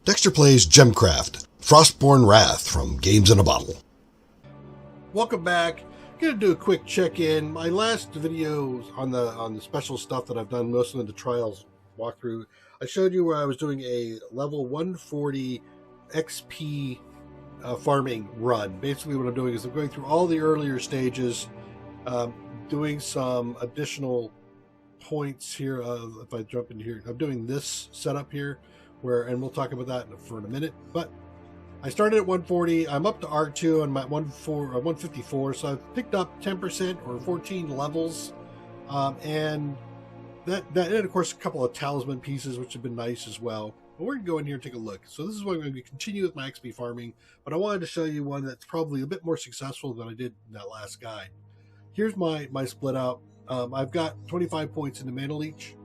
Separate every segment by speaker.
Speaker 1: Dextor plays Gemcraft Frostborn Wrath from Games in a Bottle.
Speaker 2: Welcome back. I'm gonna do a quick check-in. My last video on the special stuff that I've done, mostly in the trials walkthrough, I showed you where I was doing a level 140 XP farming run. Basically what I'm doing is I'm going through all the earlier stages, doing some additional points here. If I jump in here, I'm doing this setup here, and we'll talk about that in a minute. But I started at 140. I'm up to R2. I'm at 154. So I've picked up 10% or 14 levels, and that and of course a couple of talisman pieces, which have been nice as well. But we're gonna go in here and take a look. So this is what I'm going to continue with my XP farming, but I wanted to show you one that's probably a bit more successful than I did in that last guide. Here's my split out. I've got 25 points in the mana leech.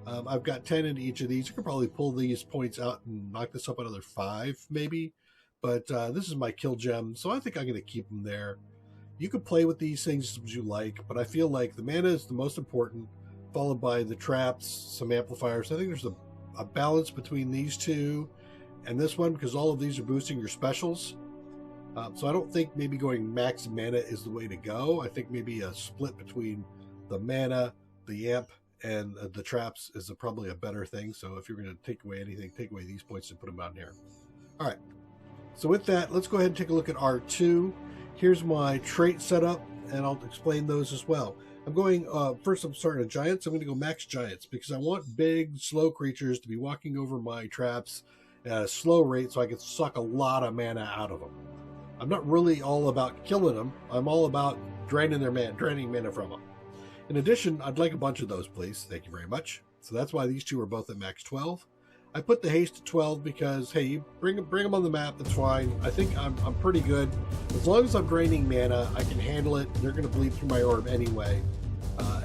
Speaker 2: I've got 10 in each of these. You could probably pull these points out and knock this up another 5 maybe. But this is my kill gem, so I think I'm going to keep them there. You could play with these things as you like, but I feel like the mana is the most important, followed by the traps, some amplifiers. I think there's a balance between these two and this one, because all of these are boosting your specials. So I don't think maybe going max mana is the way to go. I think maybe a split between the mana, the amp, and the traps is probably a better thing. So if you're going to take away anything, take away these points and put them down here. All right. So with that, let's go ahead and take a look at R2. Here's my trait setup, and I'll explain those as well. I'm going, first I'm starting at Giants. I'm going to go max Giants because I want big, slow creatures to be walking over my traps at a slow rate so I can suck a lot of mana out of them. I'm not really all about killing them. I'm all about draining mana from them. In addition, I'd like a bunch of those, please. Thank you very much. So that's why these two are both at max 12. I put the haste to 12 because, hey, you bring them on the map, that's fine. I think I'm pretty good. As long as I'm draining mana, I can handle it. They're going to bleed through my orb anyway.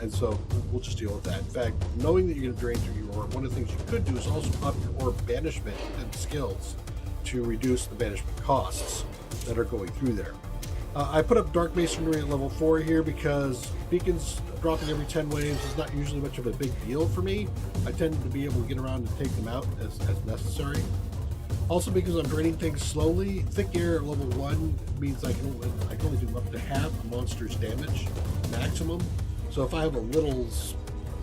Speaker 2: And so we'll just deal with that. In fact, knowing that you're going to drain through your orb, one of the things you could do is also up your orb banishment and skills to reduce the banishment costs that are going through there. I put up Dark Masonry at level 4 here because beacons dropping every 10 waves is not usually much of a big deal for me. I tend to be able to get around and take them out as necessary. Also, because I'm draining things slowly, Thick Air at level 1 means I can only do up to half a monster's damage maximum. So if I have a little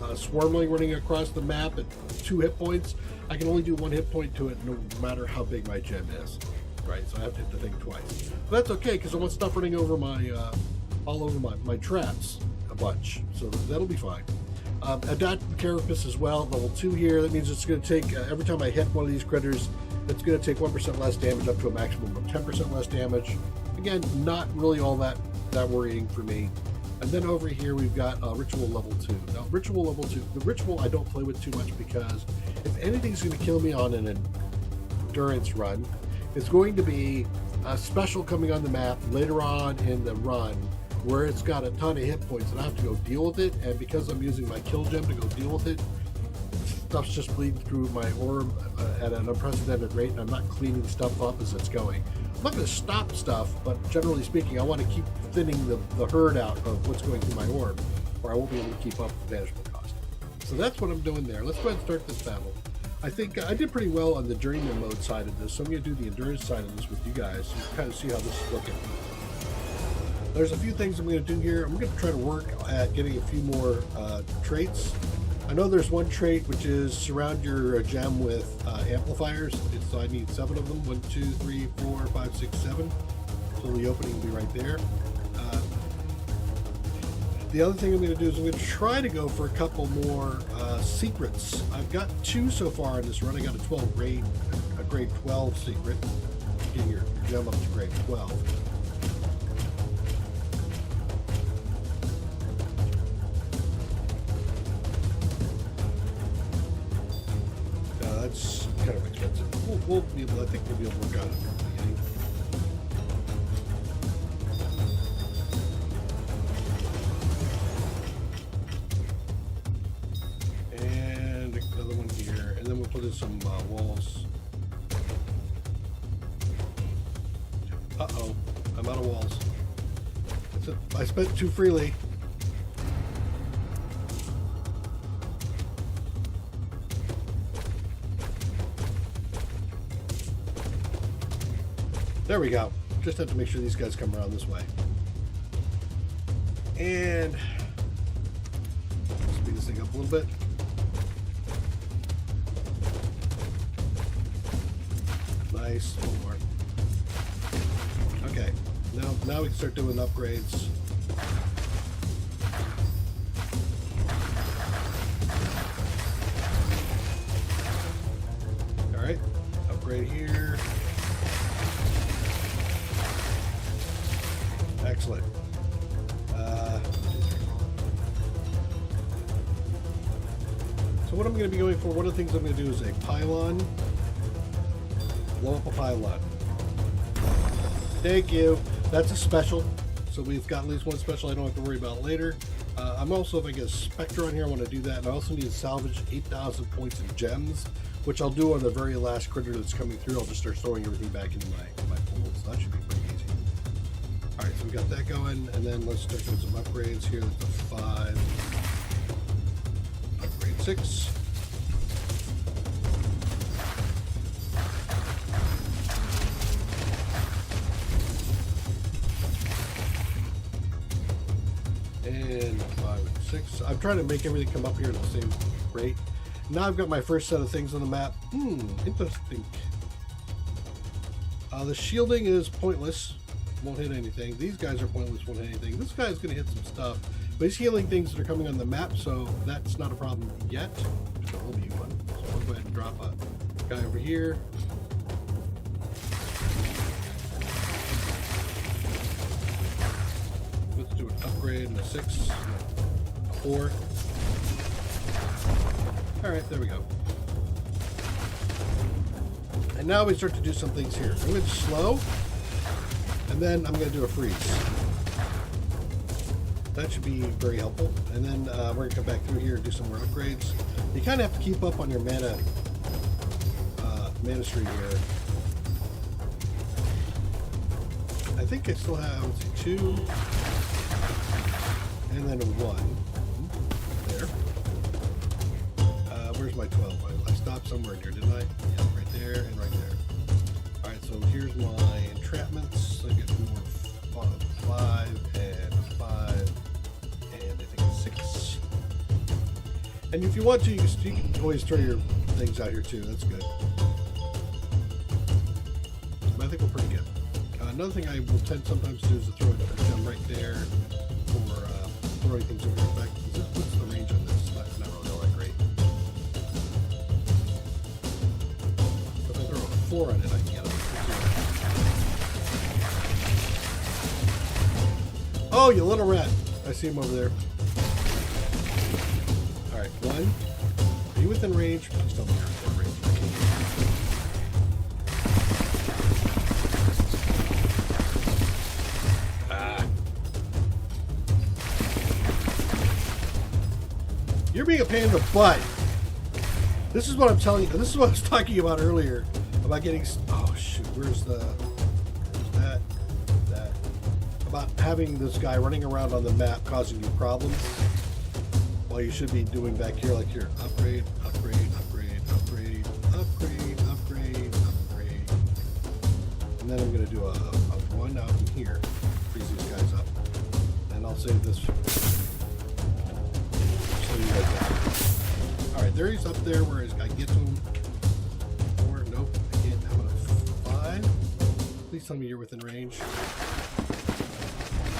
Speaker 2: swarmling running across the map at 2 hit points, I can only do 1 hit point to it no matter how big my gem is. Right, so I have to hit the thing twice. But that's okay, because I want stuff running over all over my traps a bunch, so that'll be fine. Adaptive Carapace as well, level 2 here. That means it's going to take, every time I hit one of these critters, it's going to take 1% less damage up to a maximum of 10% less damage. Again, not really all that worrying for me. And then over here we've got Ritual level 2. Now, Ritual level 2, the Ritual I don't play with too much because if anything's going to kill me on an endurance run, it's going to be a special coming on the map later on in the run where it's got a ton of hit points and I have to go deal with it. And because I'm using my kill gem to go deal with it, stuff's just bleeding through my orb at an unprecedented rate, and I'm not cleaning stuff up as it's going. I'm not going to stop stuff, but generally speaking, I want to keep thinning the herd out of what's going through my orb, or I won't be able to keep up with the banishment cost. So that's what I'm doing there. Let's go ahead and start this battle. I think I did pretty well on the journeyman mode side of this, so I'm going to do the endurance side of this with you guys so you can kind of see how this is looking. There's a few things I'm going to do here. I'm going to try to work at getting a few more traits. I know there's one trait which is surround your gem with amplifiers. So I need 7 of them. 1, 2, 3, 4, 5, 6, 7. So the opening will be right there. The other thing I'm going to do is I'm going to try to go for a couple more secrets. I've got 2 so far in this run. I got a grade 12 secret. Get your gem up to grade 12. That's kind of expensive. We'll be able, I think we'll be able to work out it from the beginning. And another one here, and then we'll put in some walls. Uh-oh, I'm out of walls. That's it. I spent too freely. There we go. Just have to make sure these guys come around this way. And speed this thing up a little bit. Nice. One more. Okay. Now we can start doing upgrades. Alright. Upgrade here. Excellent. So what I'm going to be going for, one of the things I'm going to do is a pylon. Blow up a pylon. Thank you. That's a special. So we've got at least one special I don't have to worry about later. I'm also, if I get a Spectre on here, I want to do that. And I also need to salvage 8,000 points of gems, which I'll do on the very last critter that's coming through. I'll just start throwing everything back into my pool. So that should be pretty easy. Alright, so we got that going. And then let's start doing some upgrades here. That's a 5. Upgrade 6. And 5 and 6. I'm trying to make everything come up here at the same rate. Now I've got my first set of things on the map. Interesting. The shielding is pointless. Won't hit anything. These guys are pointless. Won't hit anything. This guy's going to hit some stuff. But he's healing things that are coming on the map, so that's not a problem yet. Just a little bit one. So I'll go ahead and drop a guy over here. Let's do an upgrade and a 6. A 4. Alright, there we go. And now we start to do some things here. I'm going to slow, and then I'm going to do a freeze. That should be very helpful. And then we're going to come back through here and do some more upgrades. You kind of have to keep up on your mana tree here. I think I still have, let's see, 2, and then a 1. There. Where's my 12? I stopped somewhere in here, didn't I? Yeah, right there and right there. Alright, so here's my entrapments. I get more 5 and 5 and I think a 6. And if you want to, you can always throw your things out here too. That's good. But I think we're pretty good. Another thing I will tend sometimes to do is to throw a gem right there for throwing things over your back. What's the range on this? That's not really all that great. If I throw a 4 on it, I can get it. Oh, you little rat. I see him over there. Alright, 1. Are you within range? Please tell me you're within range. You're being a pain in the butt. This is what I'm telling you. This is what I was talking about earlier. About getting... Oh, shoot. Where's the... That. About having this guy running around on the map causing you problems. While you should be doing back here, like here. Upgrade, upgrade, upgrade, upgrade, upgrade, upgrade, upgrade. And then I'm going to do a 1 out in here. Freeze these guys up. And I'll save this... Alright, there he's up there where I get to him. 4, nope, I can't. How about a 5? Please tell me you're within range.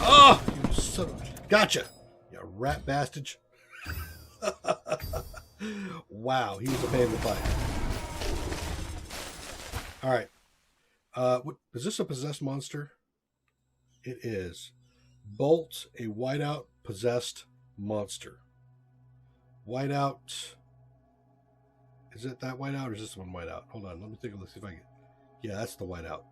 Speaker 2: Oh! You son of... Gotcha! You rat bastard. Wow, he was a pain in the butt. Alright. What is this, a possessed monster? It is. Bolt, a whiteout possessed monster. Whiteout. Is it that whiteout or is this one whiteout? Hold on, let me take a look, see if I can. Yeah, that's the whiteout.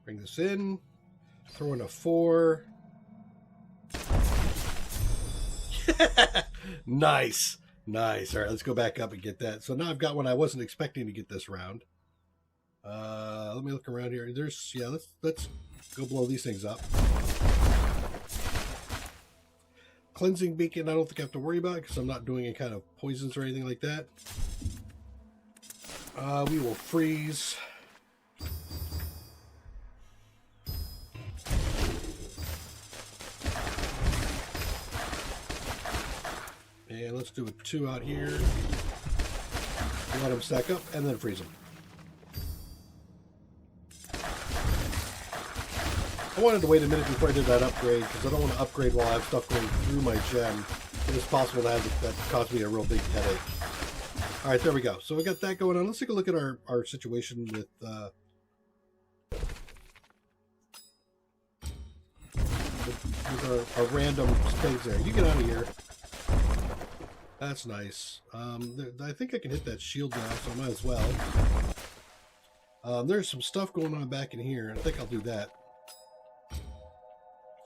Speaker 2: Bring this in. Throw in a 4. Nice. Nice. All right, let's go back up and get that. So now I've got one I wasn't expecting to get this round. Let me look around here. There's, yeah, let's go blow these things up. cleansing beacon, I don't think I have to worry about because I'm not doing any kind of poisons or anything like that. We will freeze. And let's do a 2 out here. Let them stack up and then freeze them. I wanted to wait a minute before I did that upgrade because I don't want to upgrade while I have stuff going through my gem. It is possible to have that cause me a real big headache. Alright, there we go. So we got that going on. Let's take a look at our situation with our random things there. You get out of here. That's nice. I think I can hit that shield now, so I might as well. There's some stuff going on back in here. I think I'll do that.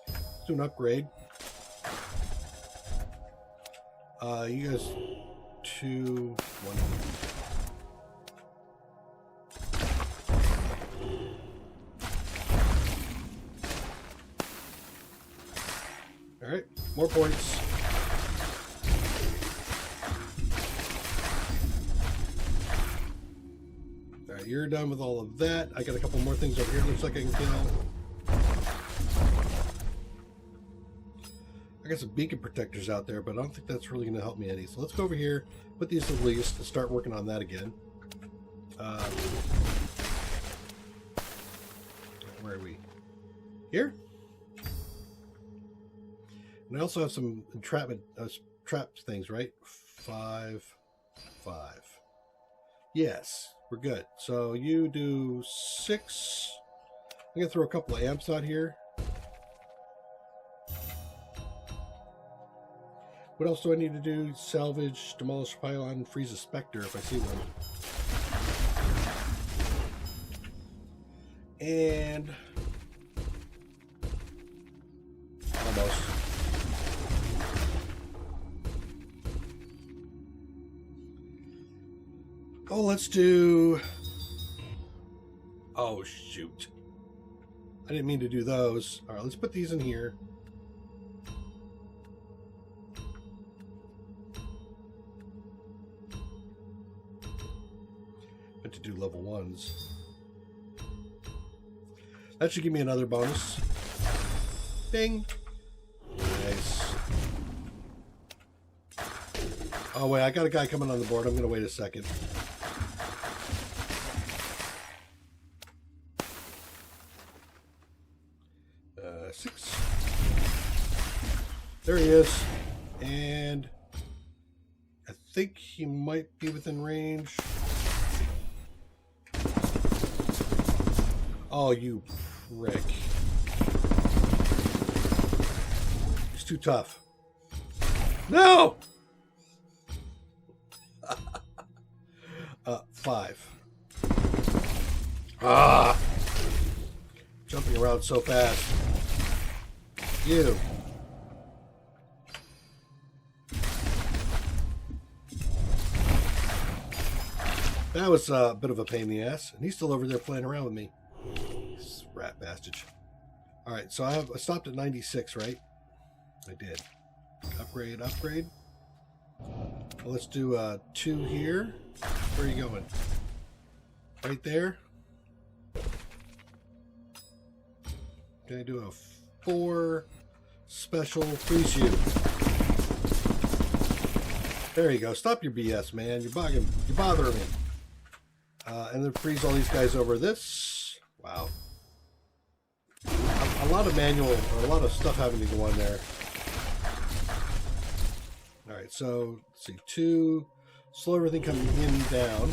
Speaker 2: Let's do an upgrade. You guys 2, 1. All right, more points. All right, you're done with all of that. I got a couple more things over here. Looks like I can kill. I got some beacon protectors out there, but I don't think that's really going to help me any. So let's go over here, put these to the least, and start working on that again. Where are we? Here? And I also have some entrapment trap things, right? 5, 5. Yes, we're good. So you do 6. I'm going to throw a couple of amps out here. What else do I need to do? Salvage, demolish a pylon, freeze a specter if I see one. And almost. Oh, let's do. Oh, shoot. I didn't mean to do those. All right, let's put these in here. To do level 1s. That should give me another bonus. Ding. Nice. Oh wait, I got a guy coming on the board. I'm going to wait a second. Uh, 6. There he is. And I think he might be within range. Oh, you prick. He's too tough. No! 5. Ah! Jumping around so fast. You. That was a bit of a pain in the ass. And he's still over there playing around with me. Rat bastard. Alright, so I stopped at 96, right? I did. Upgrade, upgrade. Well, let's do 2 here. Where are you going? Right there. Can I do a 4 special freeze you? There you go. Stop your BS, man. You're bothering me. And then freeze all these guys over this. Wow. A lot of manual, or a lot of stuff having to go on there. Alright, so, let's see. 2. Slow everything coming in and down.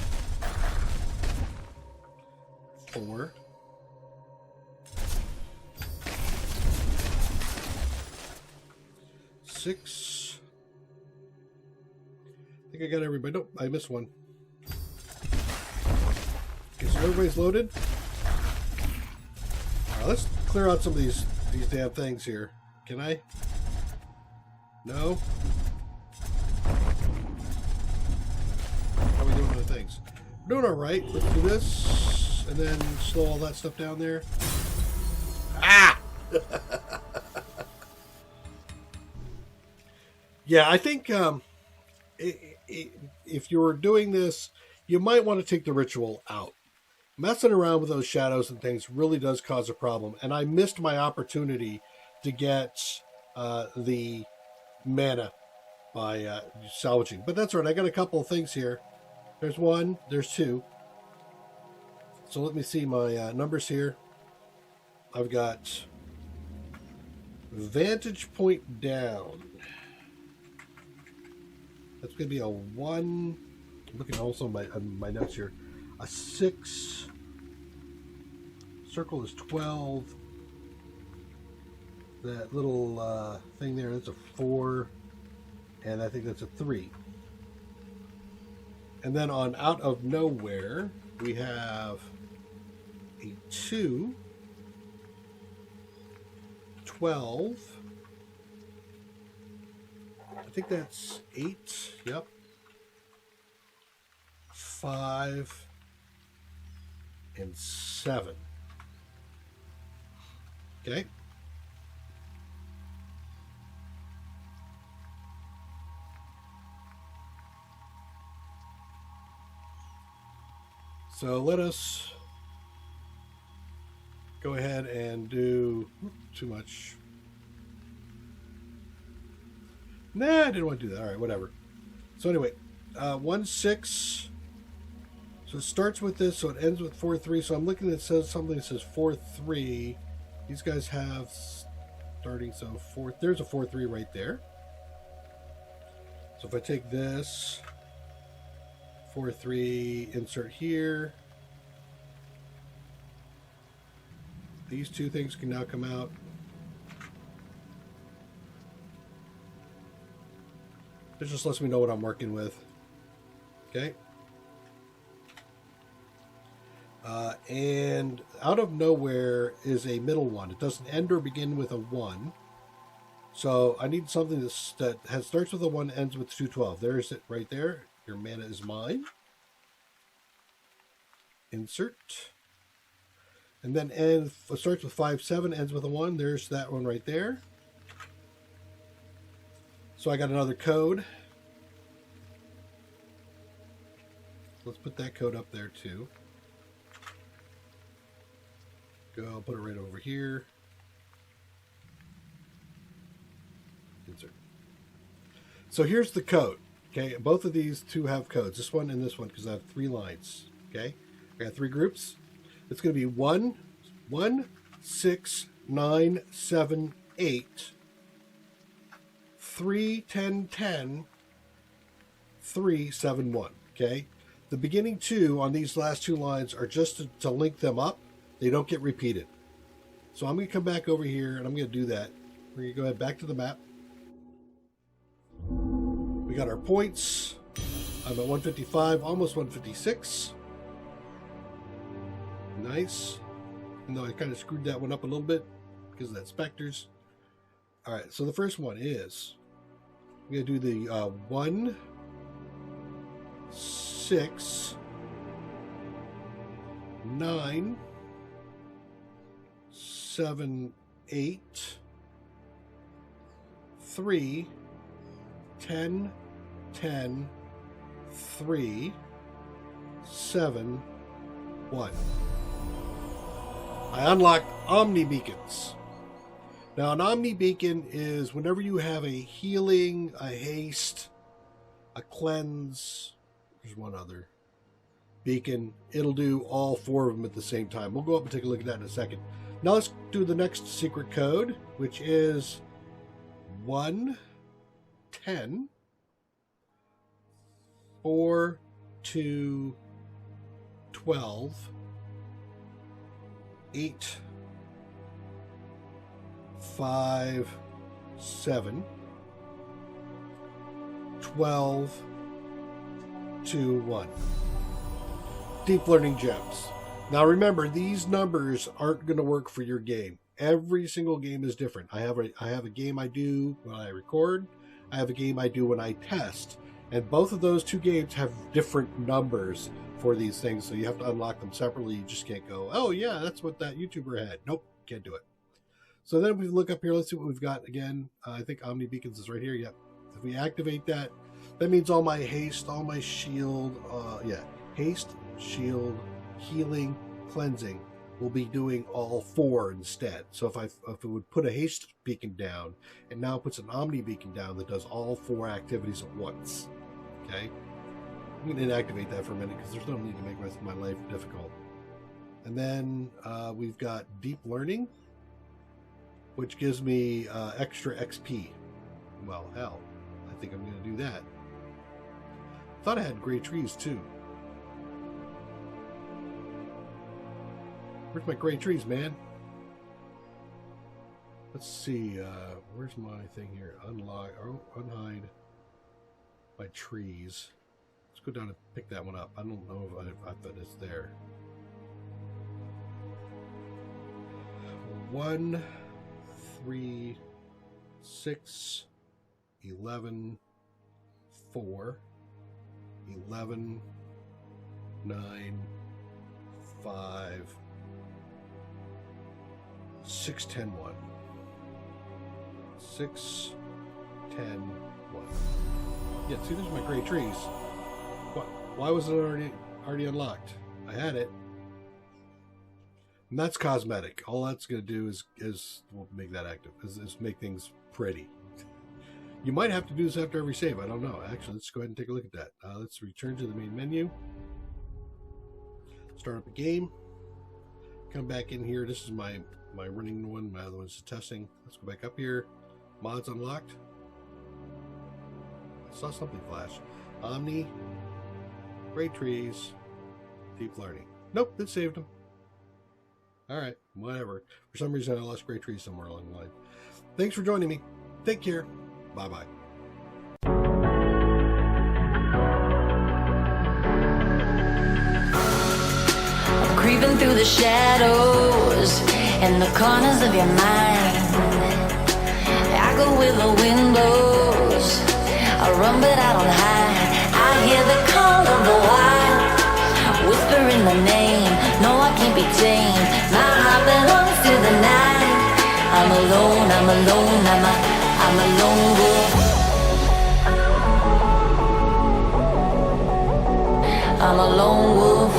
Speaker 2: 4. 6. I think I got everybody. Nope, I missed one. Okay, so everybody's loaded. Alright, let's clear out some of these damn things here. Can I? No? How are we doing with the things? We're doing alright. Let's do this. And then slow all that stuff down there. Ah! Yeah, I think if you were doing this, you might want to take the ritual out. Messing around with those shadows and things really does cause a problem. And I missed my opportunity to get the mana by salvaging. But that's all right. I got a couple of things here. There's one. There's two. So let me see my numbers here. I've got vantage point down. That's going to be a 1. I'm looking also on my notes here. A 6. Circle is 12. That little thing there, that's a 4. And I think that's a 3. And then on out of nowhere, we have a 2. 12. I think that's 8. Yep. 5 and 7. Okay. So let us go ahead and do too much. Nah, I didn't want to do that. All right, whatever. So anyway, 1 6. So it starts with this, so it ends with 4 3. So I'm looking at something that says 4 3. These guys have starting, so 4. There's a 4 3 right there. So if I take this 4 3, insert here. These two things can now come out. It just lets me know what I'm working with. Okay. And out of nowhere is a middle one. It doesn't end or begin with a 1. So I need something that starts with a 1, ends with 212. There's it right there. Your mana is mine. Insert. And then starts with 5 7, ends with a 1. There's that one right there. So I got another code. Let's put that code up there too. I'll put it right over here. Insert. So here's the code. Okay, both of these two have codes. This one and this one, because I have 3 lines. Okay, I got 3 groups. It's going to be 1 1 6 9 7 8 3 10 10 3 7 1. Okay, the beginning 2 on these last 2 lines are just to link them up. They don't get repeated. So I'm going to come back over here and I'm going to do that. We're going to go ahead back to the map. We got our points. I'm at 155, almost 156. Nice. Even though I kind of screwed that one up a little bit because of that Spectres. All right, so the first one is I'm going to do the 1 6 9 7 8 3 10 10 3 7 1. I unlocked Omni Beacons. Now, an Omni Beacon is whenever you have a healing, a haste, a cleanse, there's one other beacon, it'll do all 4 of them at the same time. We'll go up and take a look at that in a second. Now let's do the next secret code, which is 1 10 4 2 12 8 5 7 12 2 1. Deep learning gems. Now remember, these numbers aren't going to work for your game. Every single game is different. I have a game I do when I record. I have a game I do when I test. And both of those 2 games have different numbers for these things, so you have to unlock them separately. You just can't go, oh yeah, that's what that YouTuber had. Nope, can't do it. So then we look up here. Let's see what we've got again. I think Omni Beacons is right here. Yep. If we activate that, that means all my haste, all my shield, haste, shield, healing, cleansing will be doing all 4 instead. So if it would put a haste beacon down, it now puts an omni beacon down that does all 4 activities at once. Okay, I'm going to inactivate that for a minute because there's no need to make my life difficult. And then we've got deep learning, which gives me extra XP. Well, hell, I think I'm going to do that. Thought I had gray trees too. Where's my gray trees, man? Let's see. Where's my thing here? Unhide my trees. Let's go down and pick that one up. I don't know if I thought it's there. 1, 3, 6, 11, 4, 11, 9, 5, 6, 10, 1. 6, 10, 1. Yeah, see, there's my gray trees. What? Why wasn't it already unlocked? I had it. And that's cosmetic. All that's going to do is we'll make that active. Is make things pretty. You might have to do this after every save. I don't know. Actually, let's go ahead and take a look at that. Let's return to the main menu. Start up a game. Come back in here. This is my running one. My other one's testing. Let's go back up here. Mods unlocked. I saw something flash. Omni. Great trees. Deep learning. Nope, it saved them. Alright, whatever. For some reason I lost great trees somewhere along the line. Thanks for joining me. Take care. Bye-bye.
Speaker 3: Creeping through the shadows and the corners of your mind. I go where the wind blows. I run but I don't hide. I hear the call of the wild, whispering the name. No, I can't be tamed. My heart belongs to the night. I'm alone, I'm alone, I'm a lone wolf. I'm a lone wolf.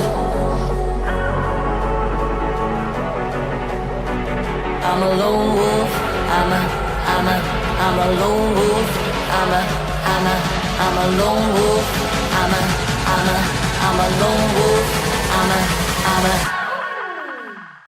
Speaker 3: I'm a lone wolf. I'm a lone wolf. I'm a lone wolf. I'm a lone wolf. I'm a